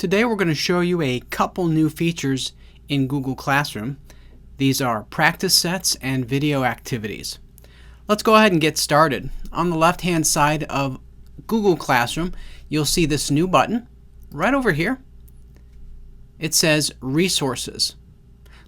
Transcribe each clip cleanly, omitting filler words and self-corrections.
Today we're going to show you a couple new features in Google Classroom. These are practice sets and video activities. Let's go ahead and get started. On the left hand side of Google Classroom, you'll see this new button right over here. It says Resources.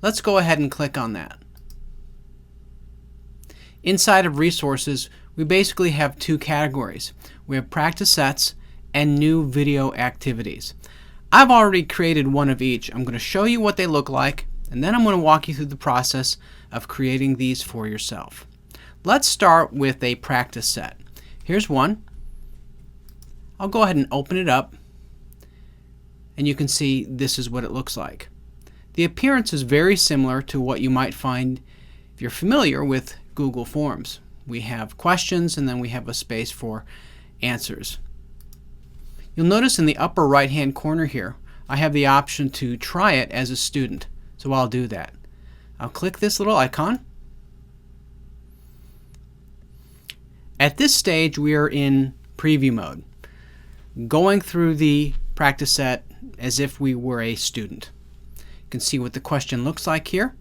Let's go ahead and click on that. Inside of Resources, we basically have two categories. We have practice sets and new video activities. I've already created one of each. I'm going to show you what they look like, and then I'm going to walk you through the process of creating these for yourself. Let's start with a practice set. Here's one. I'll go ahead and open it up, and you can see this is what it looks like. The appearance is very similar to what you might find if you're familiar with Google Forms. We have questions, and then we have a space for answers. You'll notice in the upper right hand corner here, I have the option to try it as a student. So I'll do that. I'll click this little icon. At this stage, we are in preview mode, going through the practice set as if we were a student. You can see what the question looks like here.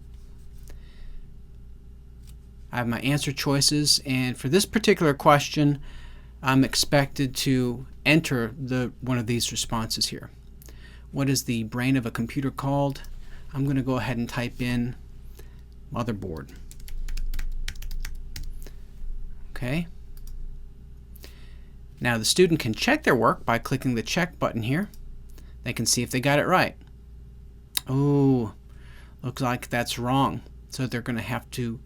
I have my answer choices, and for this particular question, I'm expected to enter one of these responses here. What is the brain of a computer called? I'm going to go ahead and type in motherboard. Okay. Now the student can check their work by clicking the check button here. They can see if they got it right. Oh, looks like that's wrong. So they're going to have to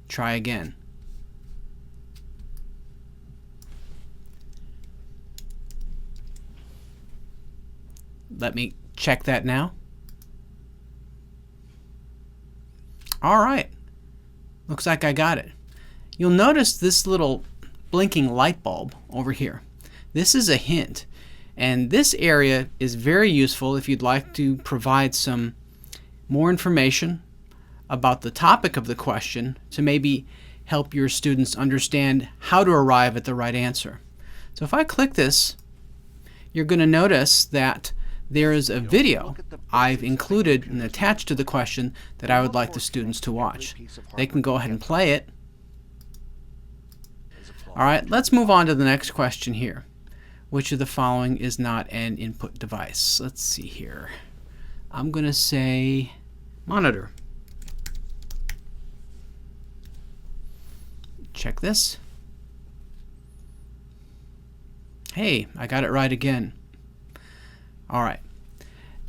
try again. Let me check that now. All right. Looks like I got it. You'll notice this little blinking light bulb over here. This is a hint. And this area is very useful if you'd like to provide some more information about the topic of the question to maybe help your students understand how to arrive at the right answer. So if I click this, you're going to notice that there is a video I've included and attached to the question that I would like the students to watch. They can go ahead and play it. Alright, let's move on to the next question here. Which of the following is not an input device? Let's see here. I'm going to say monitor. Check this. Hey, I got it right again. All right.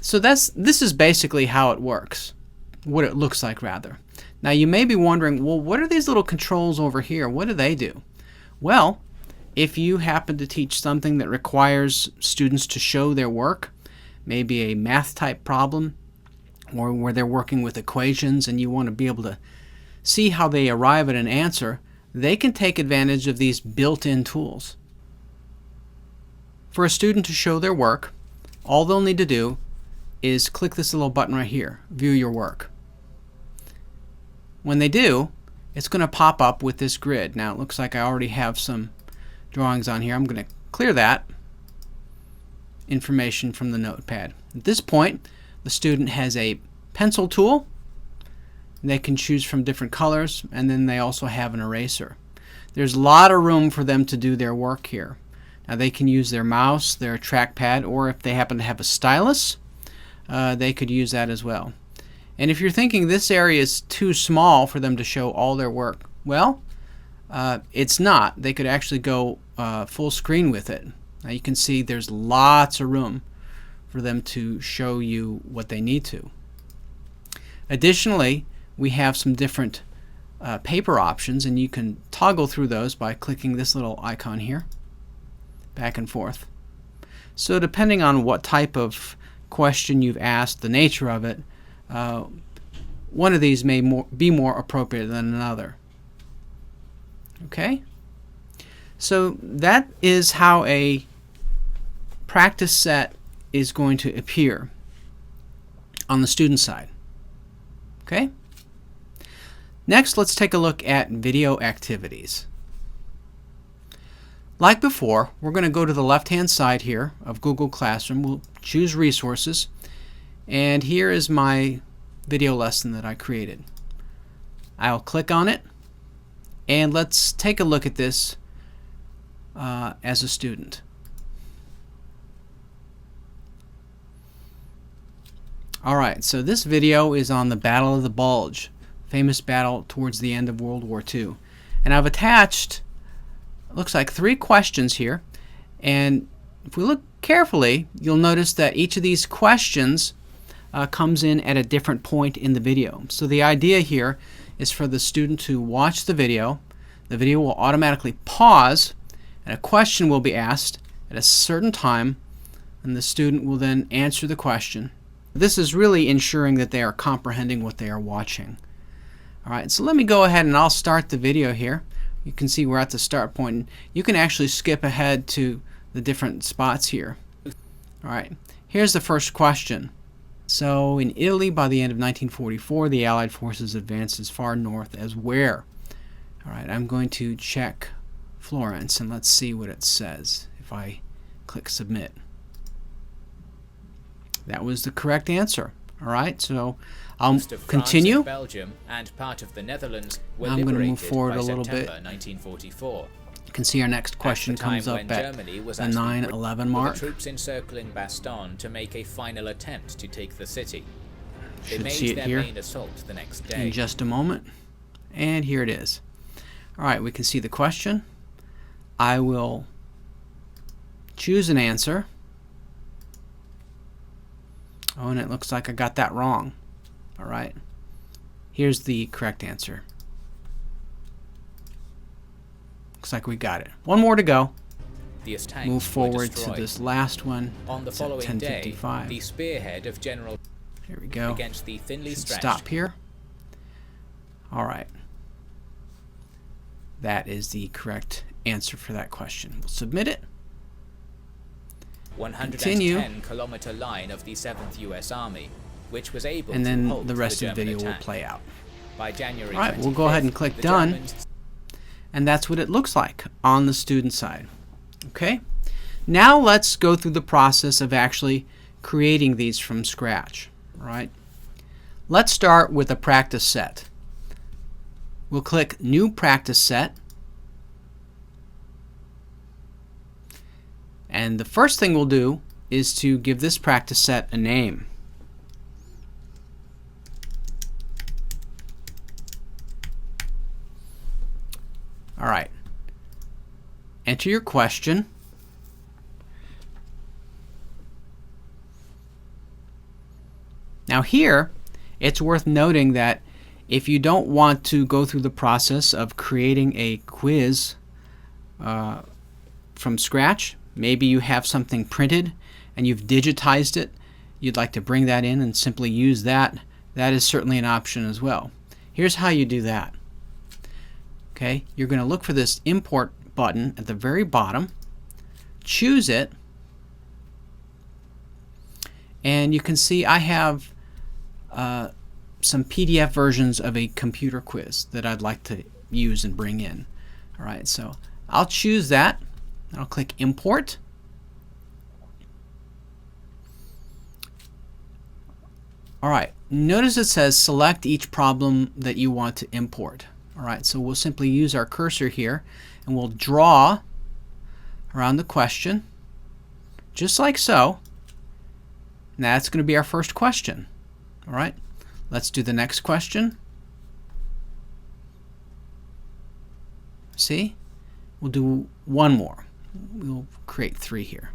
So this is basically how it works. What it looks like, rather. Now you may be wondering, well, what are these little controls over here? What do they do? Well, if you happen to teach something that requires students to show their work, maybe a math type problem, or where they're working with equations and you want to be able to see how they arrive at an answer, they can take advantage of these built-in tools. For a student to show their work, all they'll need to do is click this little button right here, View Your Work. When they do, it's going to pop up with this grid. Now it looks like I already have some drawings on here. I'm going to clear that information from the notepad. At this point, the student has a pencil tool. They can choose from different colors, and then they also have an eraser. There's a lot of room for them to do their work here. Now they can use their mouse, their trackpad, or if they happen to have a stylus, they could use that as well. And if you're thinking this area is too small for them to show all their work, well, it's not. They could actually go full screen with it. Now you can see there's lots of room for them to show you what they need to. Additionally, we have some different paper options, and you can toggle through those by clicking this little icon here, back and forth. So depending on what type of question you've asked, the nature of it, one of these may be more appropriate than another. Okay? So that is how a practice set is going to appear on the student side. Okay? Next, let's take a look at video activities. Like before, we're going to go to the left-hand side here of Google Classroom. We'll choose Resources, and here is my video lesson that I created. I'll click on it, and let's take a look at this as a student. Alright, so this video is on the Battle of the Bulge, famous battle towards the end of World War II. And I've attached, looks like 3 questions here, and if we look carefully, you'll notice that each of these questions comes in at a different point in the video. So the idea here is for the student to watch the video will automatically pause, and a question will be asked at a certain time, and the student will then answer the question. This is really ensuring that they are comprehending what they are watching. Alright, so let me go ahead and I'll start the video here. You can see we're at the start point, and you can actually skip ahead to the different spots here. Alright, here's the first question. So, in Italy, by the end of 1944, the Allied forces advanced as far north as where? Alright, I'm going to check Florence, and let's see what it says if I click Submit. That was the correct answer. Alright, so I'll continue. France, Belgium, and part of the Netherlands were I'm going to move forward a little bit. 1944. You can see our next question comes up at the 9/11 mark. The troops encircling Bastogne to make a final attempt to take the city. They Should made see it their here main assault the next day. in just a moment. And here it is. Alright, we can see the question. I will choose an answer. Oh, and it looks like I got that wrong. Alright. Here's the correct answer. Looks like we got it. One more to go. Move forward to this last one. On the It's at following day, 10:55. the spearhead of General Here we go. against the thinly Should stretched stop here. Alright. That is the correct answer for that question. We'll submit it. 110-kilometer line of the 7th U.S. Army, which was able And to then halt the rest of German the video will attack. play out. By January Alright, we'll go ahead and 25th, click the Done. Germans And that's what it looks like on the student side. Okay? Now let's go through the process of actually creating these from scratch. Right? Let's start with a practice set. We'll click New Practice Set. And the first thing we'll do is to give this practice set a name. Alright. Enter your question. Now here, it's worth noting that if you don't want to go through the process of creating a quiz from scratch, maybe you have something printed and you've digitized it, you'd like to bring that in and simply use that, that is certainly an option as well. Here's how you do that. Okay, you're going to look for this import button at the very bottom, choose it, and you can see I have some PDF versions of a computer quiz that I'd like to use and bring in. Alright, so I'll choose that. I'll click Import. Alright, notice it says select each problem that you want to import. Alright, so we'll simply use our cursor here and we'll draw around the question just like so. And that's going to be our first question. Alright, let's do the next question. See? We'll do one more. We'll create 3 here.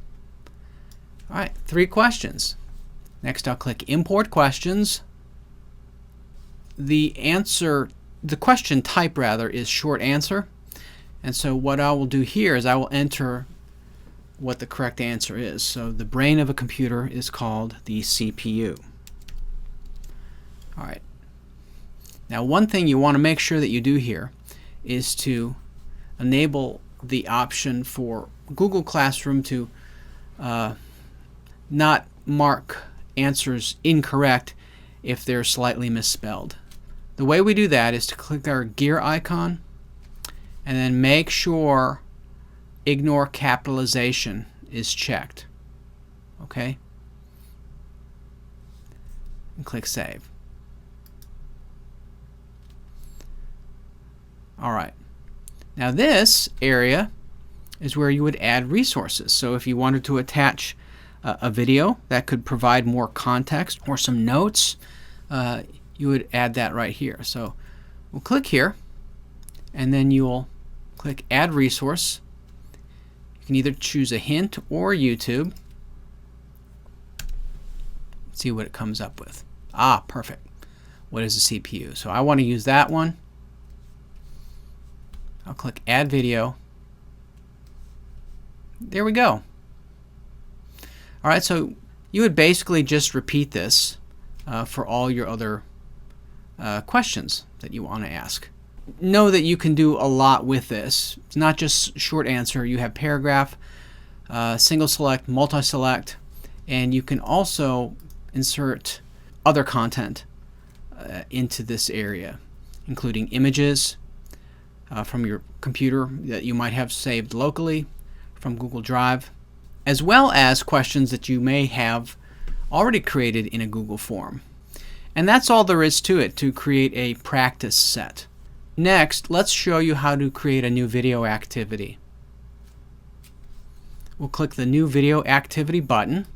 Alright, 3 questions. Next I'll click Import Questions. The question type rather is short answer. And so what I will do here is I will enter what the correct answer is. So the brain of a computer is called the CPU. Alright. Now one thing you want to make sure that you do here is to enable the option for Google Classroom to not mark answers incorrect if they're slightly misspelled. The way we do that is to click our gear icon and then make sure ignore capitalization is checked. Okay? And click Save. Alright. Now this area is where you would add resources. So if you wanted to attach a video that could provide more context or some notes, you would add that right here. So we'll click here, and then you'll click Add Resource. You can either choose a hint or YouTube. See what it comes up with. Ah, perfect. What is the CPU? So I want to use that one. I'll click Add Video. There we go. Alright, so you would basically just repeat this for all your other questions that you want to ask. Know that you can do a lot with this. It's not just short answer. You have paragraph, single select, multi-select, and you can also insert other content into this area, including images from your computer that you might have saved locally from Google Drive, as well as questions that you may have already created in a Google form. And that's all there is to it, to create a practice set. Next, let's show you how to create a new video activity. We'll click the New Video Activity button.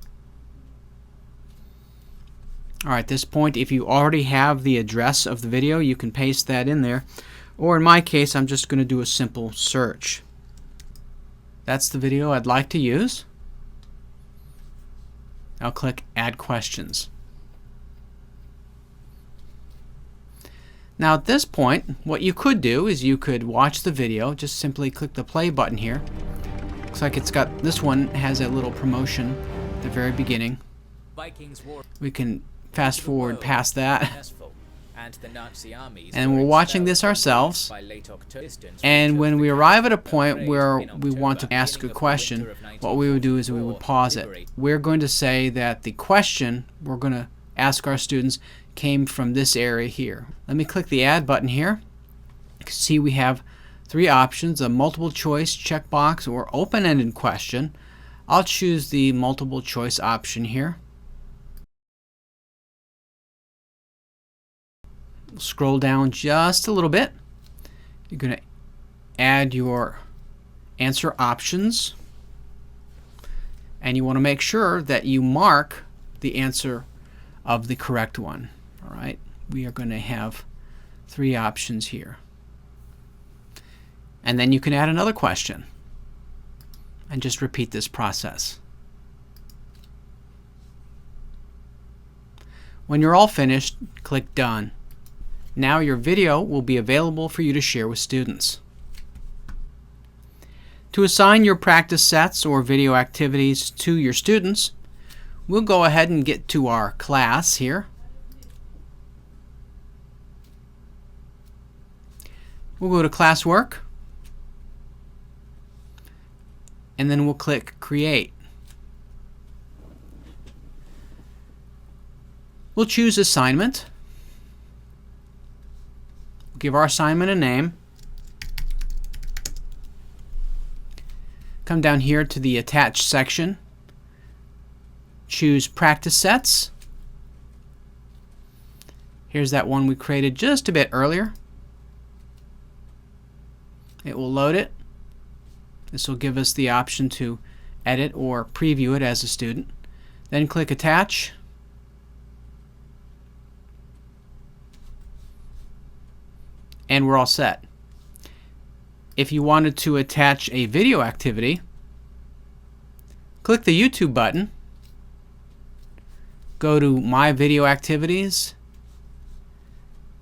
Alright, at this point, if you already have the address of the video, you can paste that in there. Or in my case, I'm just going to do a simple search. That's the video I'd like to use. I'll click Add Questions. Now at this point, what you could do is you could watch the video. Just simply click the play button here. Looks like it's got, this one has a little promotion at the very beginning. We can fast forward past that. And we're watching this ourselves, and when we arrive at a point where we want to ask a question, what we would do is we would pause it. We're going to say that the question we're going to ask our students came from this area here. Let me click the Add button here. You can see we have three options: a multiple choice checkbox or open-ended question. I'll choose the multiple choice option here. Scroll down just a little bit. You're going to add your answer options, and you want to make sure that you mark the answer of the correct one. All right, we are going to have three options here, and then you can add another question and just repeat this process. When you're all finished, click Done. Now your video will be available for you to share with students. To assign your practice sets or video activities to your students, we'll go ahead and get to our class here. We'll go to Classwork, and then we'll click Create. We'll choose Assignment. Give our assignment a name. Come down here to the Attached section. Choose Practice Sets. Here's that one we created just a bit earlier. It will load it. This will give us the option to edit or preview it as a student. Then click Attach. And we're all set. If you wanted to attach a video activity, click the YouTube button, go to My Video Activities,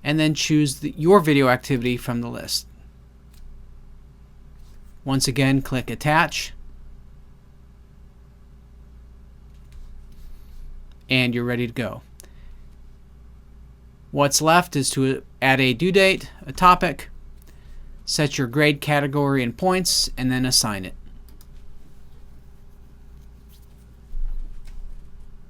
and then choose your video activity from the list. Once again, click Attach, and you're ready to go. What's left is to add a due date, a topic, set your grade category and points, and then assign it.